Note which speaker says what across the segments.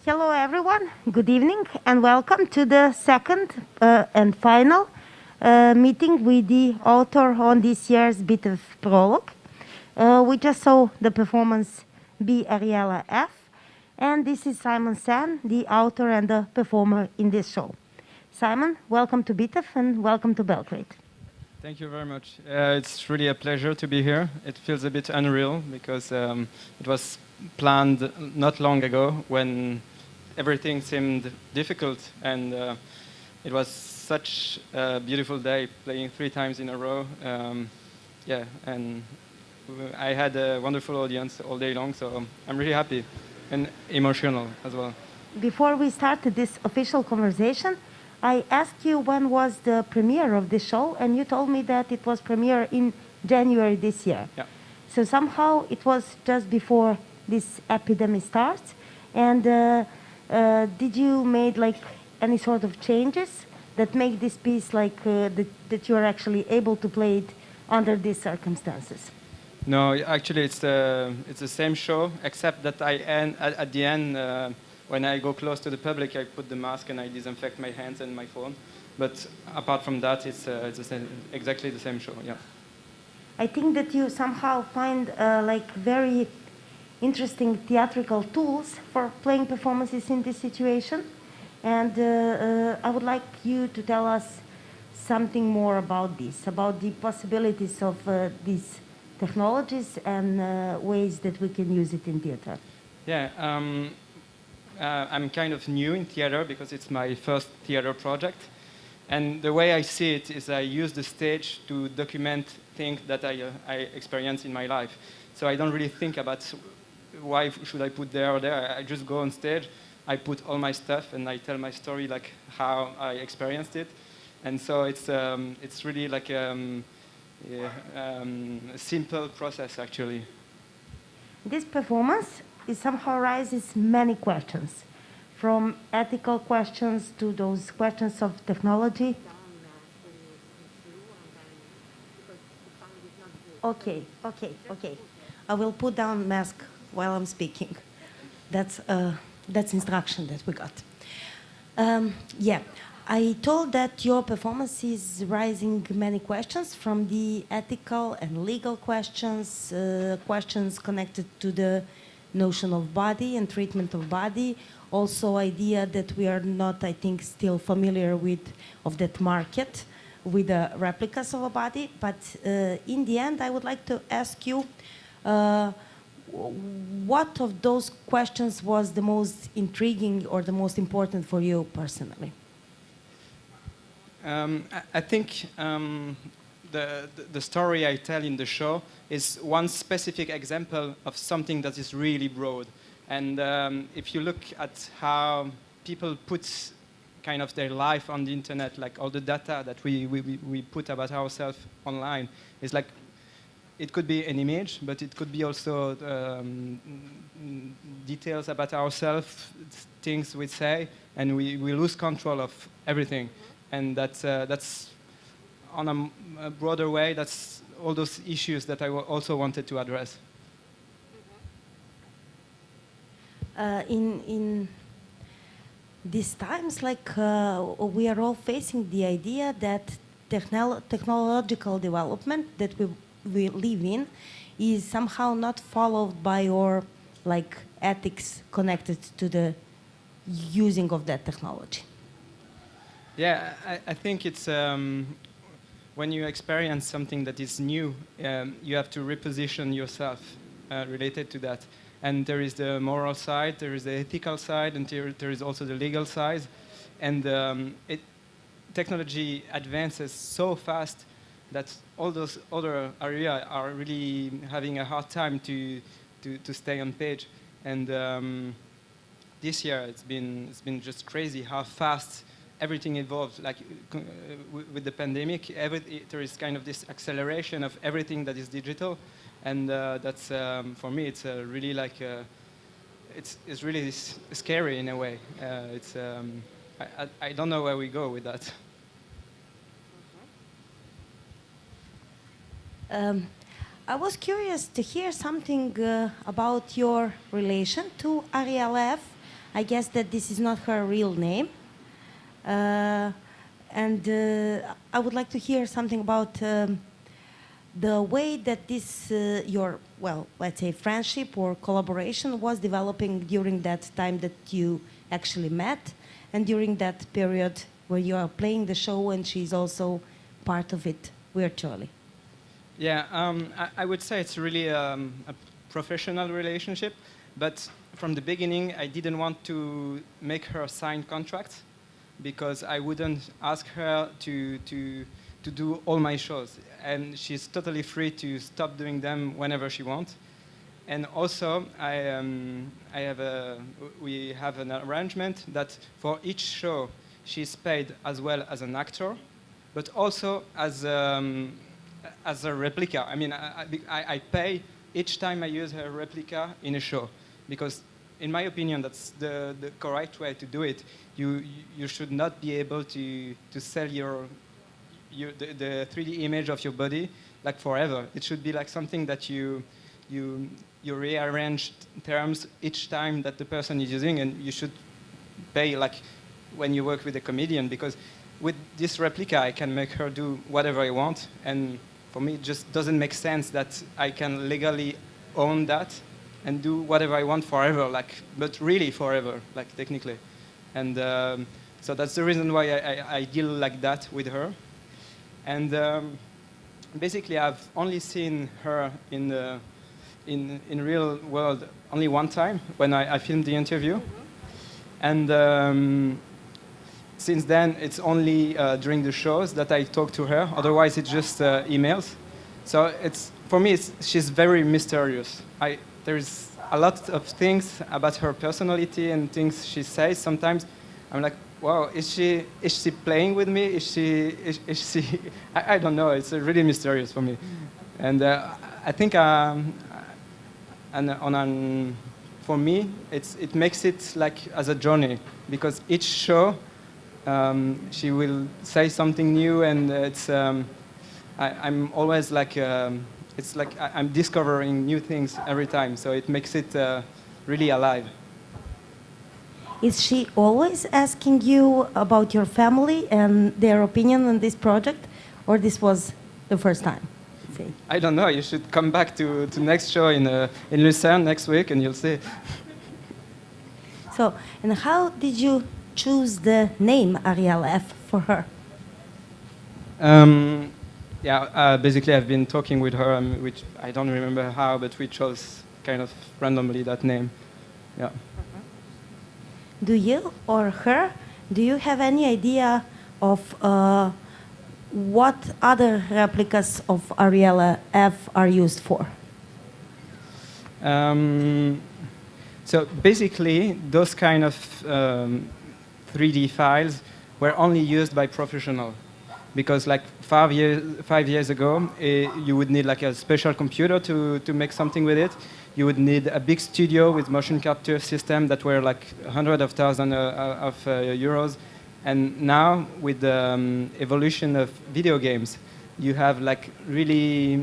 Speaker 1: Hello, everyone. Good evening, and welcome to the second and final meeting with the author on this year's Bitef-Prolog. We just saw the performance Be Arijela F, and this is Simon Senn, the author and the performer in this show. Simon, welcome to Bitef and welcome to Belgrade.
Speaker 2: Thank you very much. It's really a pleasure to be here. It feels a bit unreal because it was planned not long ago when everything seemed difficult, and it was such a beautiful day, playing 3 times in a row. And I had a wonderful audience all day long, so I'm really happy and emotional as well.
Speaker 1: Before we started this official conversation, I asked you when was the premiere of this show, and you told me that it was premiere in January this year.
Speaker 2: Yeah.
Speaker 1: So somehow it was just before this epidemic starts. And did you make like any sort of changes that make this piece like that you are actually able to play it under these circumstances?
Speaker 2: No, actually it's the same show, except that at the end. When I go close to the public, I put the mask and I disinfect my hands and my phone. But apart from that, it's exactly the same show. Yeah.
Speaker 1: I think that you somehow find like very interesting theatrical tools for playing performances in this situation, and I would like you to tell us something more about this, about the possibilities of these technologies and ways that we can use it in theater.
Speaker 2: Yeah. I'm kind of new in theater because it's my first theater project. And the way I see it is I use the stage to document things that I experience in my life. So I don't really think about why should I put there or there. I just go on stage, I put all my stuff, and I tell my story like how I experienced it. And so it's really like a simple process, actually.
Speaker 1: This performance it somehow raises many questions, from ethical questions to those questions of technology. Okay. I will put down mask while I'm speaking. That's instruction that we got. I told that your performance is raising many questions, from the ethical and legal questions, questions connected to the notion of body and treatment of body, also idea that we are not, I think, still familiar with of that market with the replicas of a body. But in the end, I would like to ask you, what of those questions was the most intriguing or the most important for you personally?
Speaker 2: I think the story I tell in the show is one specific example of something that is really broad. And if you look at how people put kind of their life on the internet, like all the data that we put about ourselves online, is like, it could be an image, but it could be also details about ourselves, things we say, and we lose control of everything. And that's on a broader way, that's all those issues that I also wanted to address.
Speaker 1: In these times, like we are all facing the idea that technological development that we live in is somehow not followed by our like ethics connected to the using of that technology.
Speaker 2: Yeah, I think it's when you experience something that is new, you have to reposition yourself related to that. And there is the moral side, there is the ethical side, and there is also the legal side. And technology advances so fast that all those other areas are really having a hard time to stay on page. And this year it's been just crazy how fast everything evolves. Like with the pandemic, there is kind of this acceleration of everything that is digital, and that's for me it's really like it's really scary in a way. I don't know where we go with that.
Speaker 1: I was curious to hear something about your relation to Arijela F. I guess that this is not her real name. And I would like to hear something about the way that this, your, well, let's say friendship or collaboration was developing during that time that you actually met, and during that period where you are playing the show and she's also part of it virtually.
Speaker 2: Yeah, I would say it's really a professional relationship, but from the beginning I didn't want to make her sign contracts because I wouldn't ask her to do all my shows, and she's totally free to stop doing them whenever she wants. And also, we have an arrangement that for each show she's paid as well as an actor, but also as a replica. I mean, I pay each time I use her replica in a show, because in my opinion that's the correct way to do it. You should not be able to sell the 3D image of your body like forever. It should be like something that you rearrange terms each time that the person is using, and you should pay like when you work with a comedian, because with this replica I can make her do whatever I want, and for me it just doesn't make sense that I can legally own that and do whatever I want forever, like, but really forever, like technically. And so that's the reason why I deal like that with her. And basically I've only seen her in real world only one time when I filmed the interview. And since then it's only during the shows that I talk to her, otherwise it's just emails. So for me she's very mysterious. There's a lot of things about her personality and things she says. Sometimes I'm like, wow, is she playing with me? Is she I don't know. It's really mysterious for me. And I think for me it makes it like as a journey, because each show she will say something new, and I'm always like it's like I'm discovering new things every time, so it makes it really alive.
Speaker 1: Is she always asking you about your family and their opinion on this project, or this was the first time?
Speaker 2: I don't know. You should come back to next show in Lucerne next week, and you'll see.
Speaker 1: So, and how did you choose the name Arijela F for her?
Speaker 2: Basically I've been talking with her, which I don't remember how, but we chose kind of randomly that name. Yeah.
Speaker 1: Do you or her, do you have any idea of what other replicas of Arijela F are used for?
Speaker 2: So basically, those kind of 3D files were only used by professionals, because like 5 years ago, you would need like a special computer to make something with it. You would need a big studio with motion capture system that were like hundreds of thousands of euros. And now, with the evolution of video games, you have like really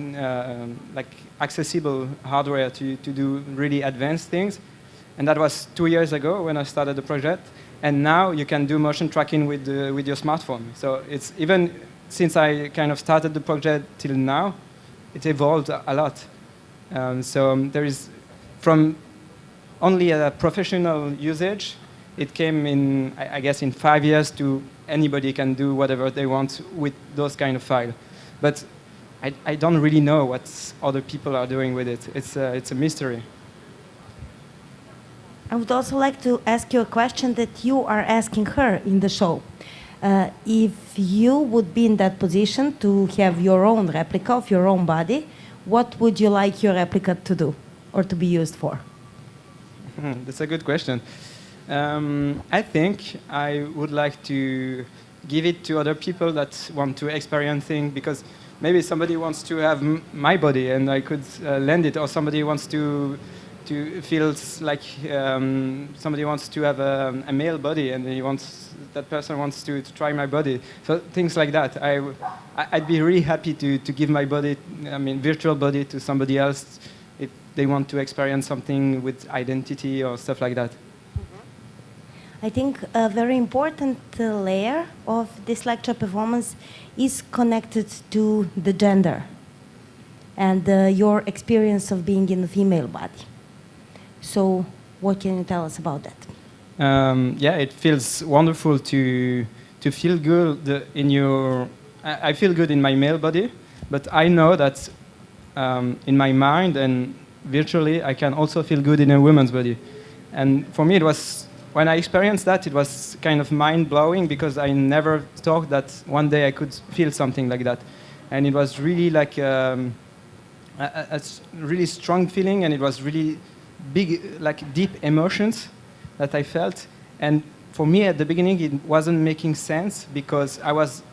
Speaker 2: like accessible hardware to do really advanced things. And that was 2 years ago when I started the project. And now you can do motion tracking with your smartphone. So it's even since I kind of started the project till now, it evolved a lot. There is, from only a professional usage, it came in, I guess, in 5 years to anybody can do whatever they want with those kind of files. But I don't really know what other people are doing with it. It's a mystery.
Speaker 1: I would also like to ask you a question that you are asking her in the show. If you would be in that position to have your own replica of your own body, what would you like your replica to do or to be used for?
Speaker 2: That's a good question. I think I would like to give it to other people that want to experience things, because maybe somebody wants to have my body and I could lend it, or somebody wants to feels like somebody wants to have a male body and that person wants to try my body. So things like that. I'd be really happy to give my body, virtual body, to somebody else if they want to experience something with identity or stuff like that.
Speaker 1: I think a very important layer of this lecture performance is connected to the gender and your experience of being in a female body. So what can you tell us about that?
Speaker 2: Yeah, it feels wonderful to feel good in your... I feel good in my male body, but I know that in my mind and virtually I can also feel good in a woman's body. And for me it was... When I experienced that, it was kind of mind-blowing because I never thought that one day I could feel something like that. And it was really like a really strong feeling, and it was really big, like deep emotions that I felt. And for me at the beginning, it wasn't making sense because I was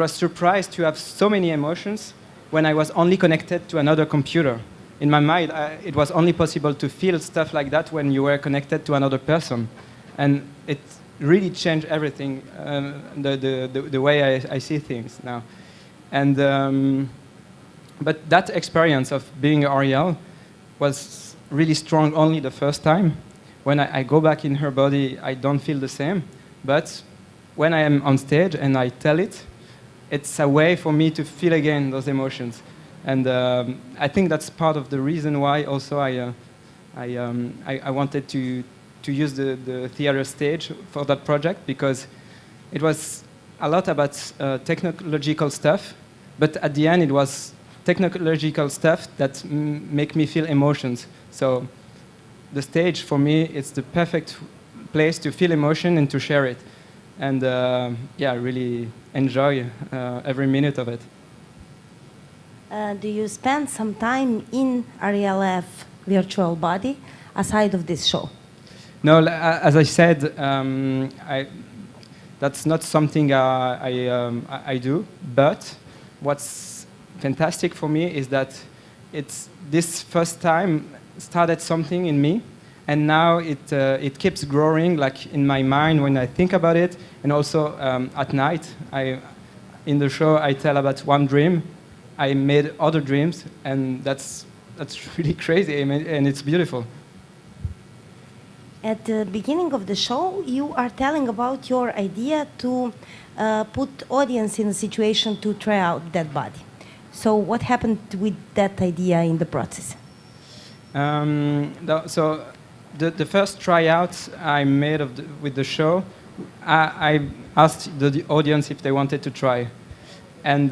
Speaker 2: surprised to have so many emotions when I was only connected to another computer. In my mind, it was only possible to feel stuff like that when you were connected to another person. And it really changed everything, the way I see things now. And, but that experience of being Arijela was really strong only the first time. When I go back in her body, I don't feel the same. But when I am on stage and I tell it, it's a way for me to feel again those emotions. And I think that's part of the reason why also I wanted to use the theater stage for that project, because it was a lot about technological stuff, but at the end it was technological stuff that make me feel emotions. So the stage for me is the perfect place to feel emotion and to share it. And yeah, I really enjoy every minute of it.
Speaker 1: Do you spend some time in Arijela virtual body aside of this show?
Speaker 2: No, as I said, that's not something I do. But what's fantastic for me is that it's this first time started something in me, and now it keeps growing, like in my mind when I think about it, and also at night. In the show I tell about one dream. I made other dreams, and that's really crazy, and it's beautiful.
Speaker 1: At the beginning of the show, you are telling about your idea to put audience in a situation to try out that body. So what happened with that idea in the process?
Speaker 2: So the first tryouts I made with the show, I asked the audience if they wanted to try. And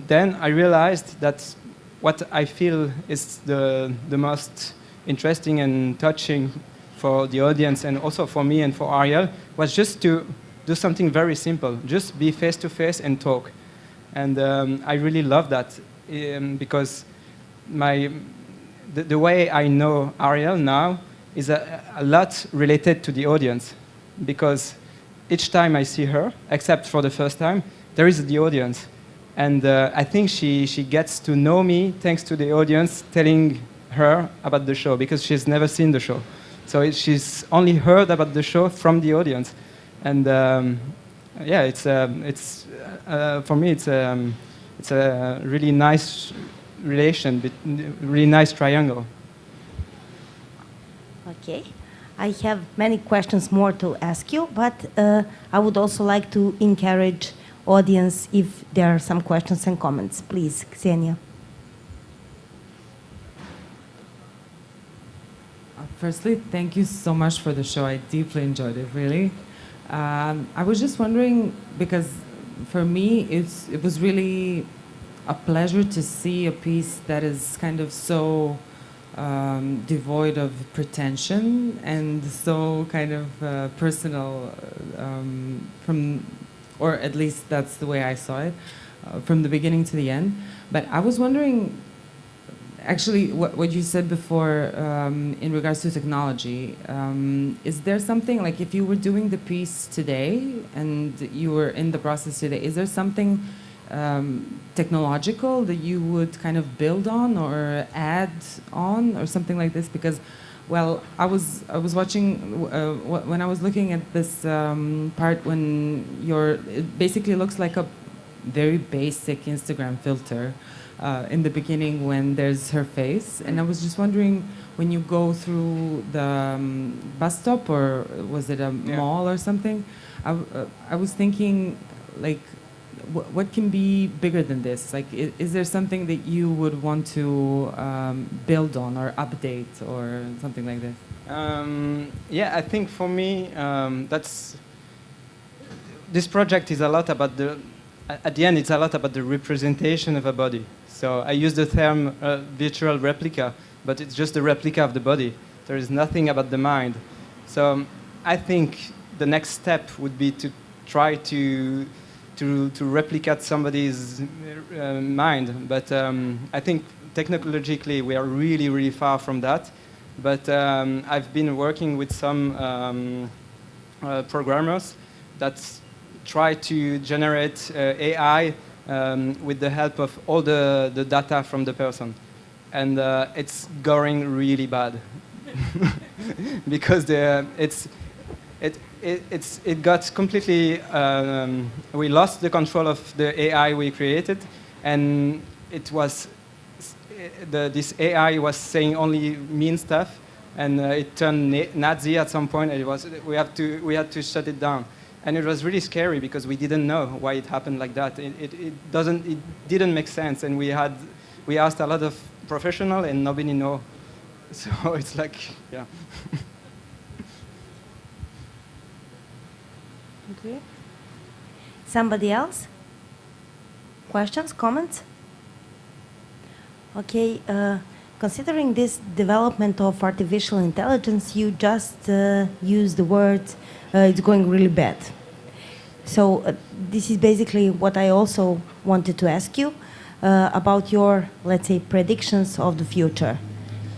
Speaker 2: then I realized that what I feel is the most interesting and touching for the audience, and also for me and for Arijela, was just to do something very simple, just be face to face and talk. And I really love that because the way I know Arijela now is a lot related to the audience, because each time I see her, except for the first time, there is the audience. And I think she gets to know me thanks to the audience telling her about the show, because she's never seen the show. So she's only heard about the show from the audience. And yeah, for me, it's a really nice relation, really nice triangle.
Speaker 1: Okay. I have many questions more to ask you, but I would also like to encourage audience if there are some questions and comments. Please, Ksenia.
Speaker 3: Firstly, thank you so much for the show. I deeply enjoyed it, really. I was just wondering, because for me, it was really a pleasure to see a piece that is kind of so devoid of pretension and so kind of personal or at least that's the way I saw it, from the beginning to the end. But I was wondering, actually, what you said before in regards to technology, is there something, like if you were doing the piece today and you were in the process today, is there something technological that you would kind of build on or add on or something like this? Because, well, I was watching when I was looking at this part when it basically looks like a very basic Instagram filter, in the beginning when there's her face, and I was just wondering, when you go through the bus stop, or was it a mall or something, I was thinking, like, what can be bigger than this? Like, is there something that you would want to build on or update or something like this?
Speaker 2: Yeah, I think for me, this project is a lot about at the end, it's a lot about the representation of a body. So I use the term virtual replica, but it's just a replica of the body. There is nothing about the mind. So I think the next step would be to try to replicate somebody's mind. But I think technologically we are really, really far from that. But I've been working with some programmers that try to generate AI with the help of all the data from the person. And it's going really bad. Because it got completely, we lost the control of the AI we created, and it was, this AI was saying only mean stuff, and it turned Nazi at some point, and we had to shut it down. And it was really scary because we didn't know why it happened like that. It didn't make sense, and we asked a lot of professionals, and nobody know. So it's like, yeah.
Speaker 1: Okay. Somebody else? Questions, comments? Okay. Considering this development of artificial intelligence, you just used the word it's going really bad. So this is basically what I also wanted to ask you about your, let's say, predictions of the future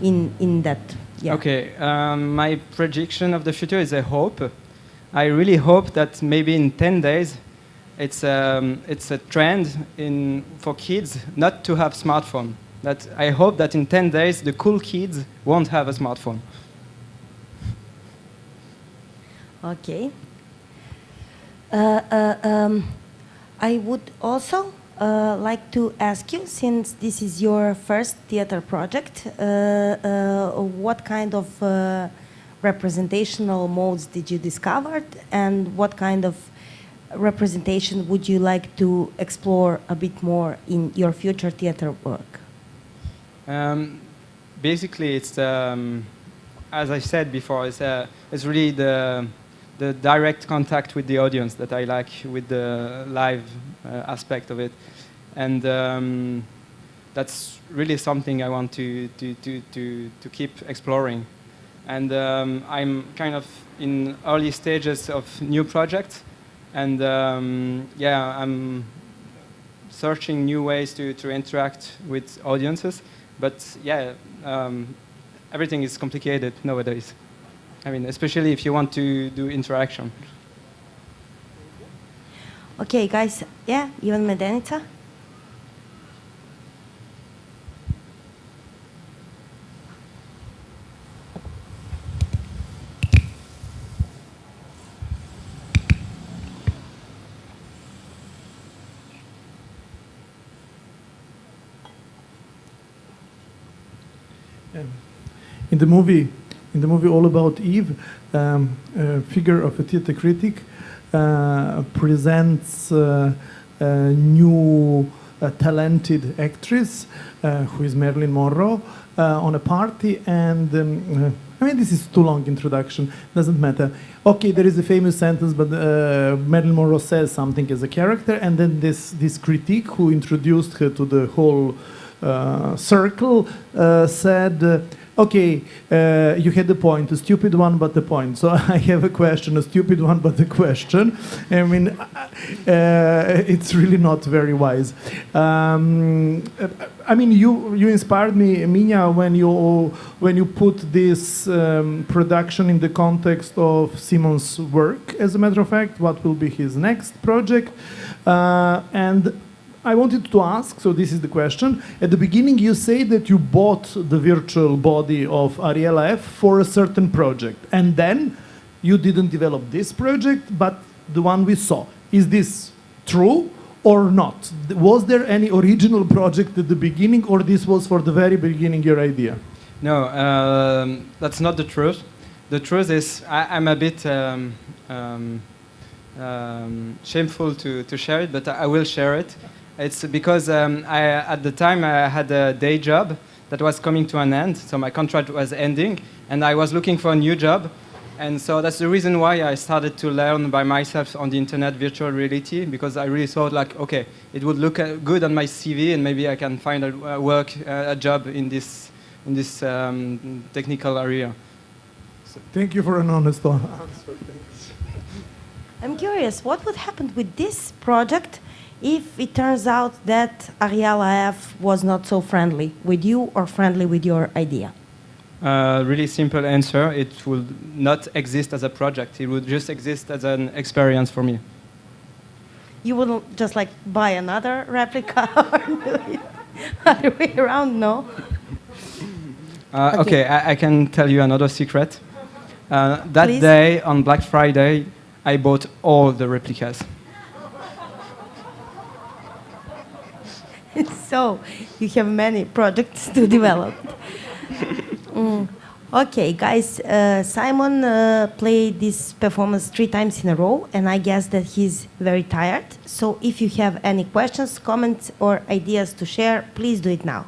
Speaker 1: in that. Yeah.
Speaker 2: Okay, my prediction of the future is a hope. I really hope that maybe in 10 days it's a trend for kids not to have smartphone. That I hope that in 10 days the cool kids won't have a smartphone.
Speaker 1: Okay. I would also like to ask you, since this is your first theater project, what kind of representational modes did you discover, and what kind of representation would you like to explore a bit more in your future theater work?
Speaker 2: Basically, it's as I said before, it's really the direct contact with the audience that I like, with the live aspect of it, and that's really something I want to keep exploring. And I'm kind of in early stages of new projects, and yeah, I'm searching new ways to interact with audiences. But yeah, everything is complicated nowadays. I mean, especially if you want to do interaction.
Speaker 1: Okay, guys. Yeah, Ivan Medenica.
Speaker 4: In the movie All About Eve, a figure of a theater critic presents a new talented actress who is Marilyn Monroe on a party, and I mean, this is too long introduction, doesn't matter. Okay, there is a famous sentence, but Marilyn Monroe says something as a character, and then this critic who introduced her to the whole circle said, okay, you had the point, a stupid one, but the point. So I have a question, a stupid one, but the question. I mean, it's really not very wise. I mean, you inspired me, Minja, when you put this production in the context of Simon's work. As a matter of fact, what will be his next project? And I wanted to ask, so this is the question. At the beginning, you say that you bought the virtual body of Arijela F for a certain project, and then you didn't develop this project, but the one we saw. Is this true, or not? Was there any original project at the beginning, or this was for the very beginning your idea?
Speaker 2: No, that's not the truth. The truth is I'm a bit shameful to share it, but I will share it. It's because at the time I had a day job that was coming to an end, so my contract was ending, and I was looking for a new job. And so that's the reason why I started to learn by myself on the internet virtual reality, because I really thought like, okay, it would look good on my CV, and maybe I can find a job in this technical area.
Speaker 4: So thank you for an honest answer. Thanks.
Speaker 1: I'm curious, what would happen with this project if it turns out that Arijela F was not so friendly with you or friendly with your idea?
Speaker 2: Really simple answer. It would not exist as a project. It would just exist as an experience for me.
Speaker 1: You wouldn't just like buy another replica or other way around, no?
Speaker 2: Okay, I can tell you another secret. That
Speaker 1: Please?
Speaker 2: day, on Black Friday, I bought all the replicas.
Speaker 1: So, you have many projects to develop. Okay, guys, Simon played this performance 3 times in a row, and I guess that he's very tired. So if you have any questions, comments, or ideas to share, please do it now.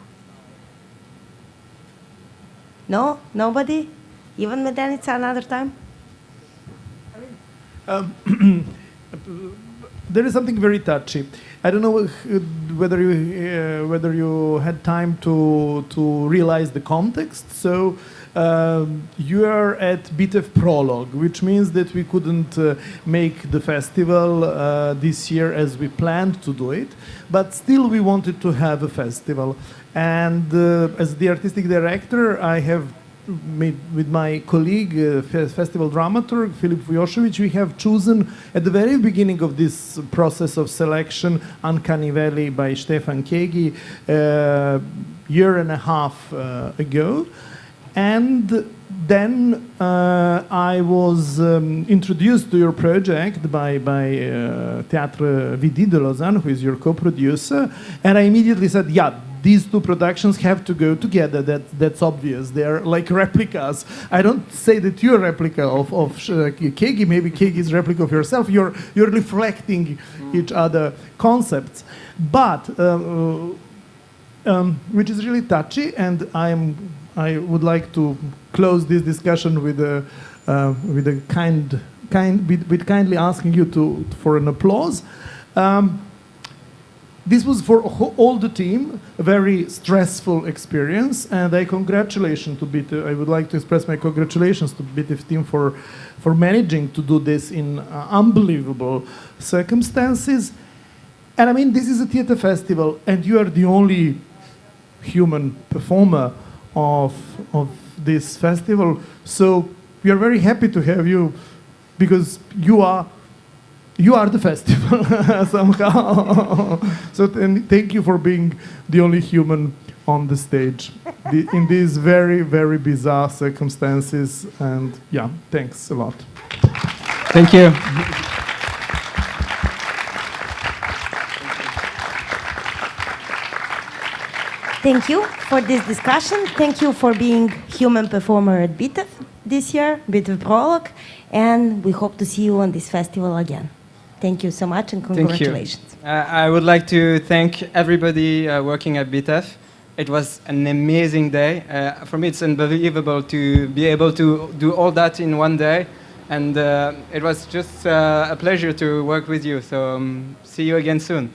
Speaker 1: No? Nobody? Even Medenica another time?
Speaker 4: There is something very touchy. I don't know whether you had time to realize the context. So you are at Bitef-Prolog, which means that we couldn't make the festival this year as we planned to do it, but still we wanted to have a festival. And as the artistic director, I have made with my colleague, festival dramaturg Filip Vujošević, we have chosen at the very beginning of this process of selection Uncanny Valley by Stefan Kegi year and a half ago. And then I was introduced to your project by Théâtre Biti de Lausanne, who is your co-producer, and I immediately said, yeah, these 2 productions have to go together. That's obvious. They're like replicas. I don't say that you're a replica of Kegi. Maybe Kegi is a replica of yourself. You're reflecting each other concepts. But which is really touchy, and I would like to close this discussion with kindly asking you for an applause. This was for all the team a very stressful experience, and I would like to express my congratulations to Bitef team for managing to do this in unbelievable circumstances. And I mean, this is a theater festival, and you are the only human performer of this festival. So we are very happy to have you, because you are the festival somehow. So thank you for being the only human on the stage in these very, very bizarre circumstances. And yeah, thanks a lot.
Speaker 2: Thank you.
Speaker 1: Thank you for this discussion. Thank you for being human performer at Bitef this year, Bitef-Prolog, and we hope to see you on this festival again. Thank you so much, and congratulations.
Speaker 2: Thank you. I would like to thank everybody working at Bitef. It was an amazing day. For me, it's unbelievable to be able to do all that in one day, and it was just a pleasure to work with you. So see you again soon.